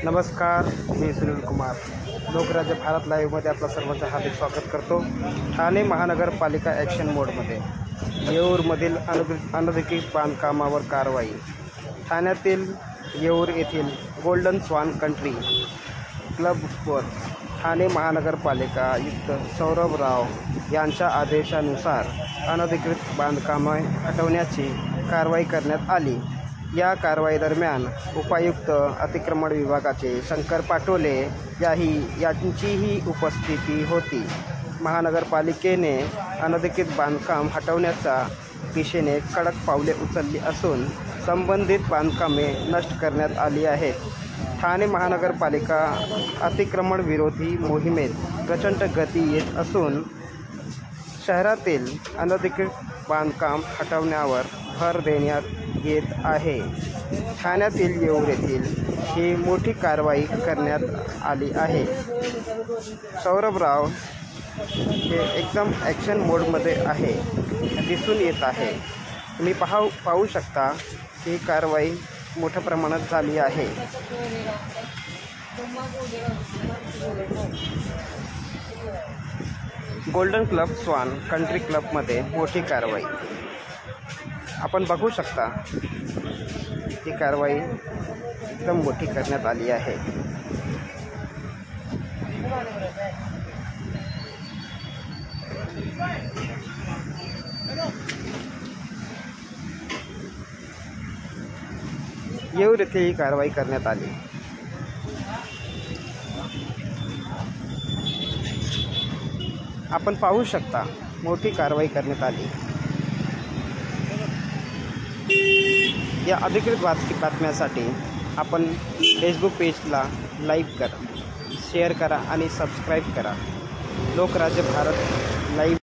नमस्कार, मी सुनील कुमार. लोकराज्य भारत लाईव्हमध्ये आपलं सर्वांचं हार्दिक स्वागत करतो. ठाणे महानगरपालिका ॲक्शन मोडमध्ये येऊरमधील अनधिकृत बांधकामावर कारवाई. ठाण्यातील येऊर येथील गोल्डन स्वान कंट्री क्लबवर ठाणे महानगरपालिका आयुक्त सौरभ राव यांच्या आदेशानुसार अनधिकृत बांधकामे हटवण्याची कारवाई करण्यात आली. या कारवाई दरम्यान उपायुक्त अतिक्रमण विभागाचे शंकर पाटोले यांचीही उपस्थिती होती. महानगरपालिकेने अनधिकृत बांधकाम हटवण्याच्या दिशेने कडक पावले उचलली असून संबंधित बांधकामे नष्ट करण्यात आली आहेत. ठाणे महानगरपालिका अतिक्रमण विरोधी मोहिमेत प्रचंड गती येत असून शहरातील अनधिकृत बांधकाम हटवण्यावर भर देण्यात येत आहे. ठाण्यातील येऊर येथील ही मोठी कारवाई करण्यात आली आहे. सौरभ राव हे एकदम ॲक्शन मोडमध्ये आहे दिसून येत आहे. तुम्ही पाहू शकता ही कारवाई मोठ्या प्रमाणात झाली आहे. गोल्डन क्लब स्वान कंट्री क्लबमध्ये मोठी कारवाई आपण बघू शकता. ही कारवाई एकदम मोठी करण्यात आली आहे. येऊर येथे ही कारवाई करण्यात आली. आपण पाहू शकता मोठी कारवाई करण्यात आली. या अधिकृत बातम्यांसाठी आपण फेसबुक पेजला लाईक करा, शेअर करा आणि सबस्क्राईब करा. लोकराज्य भारत लाईव्ह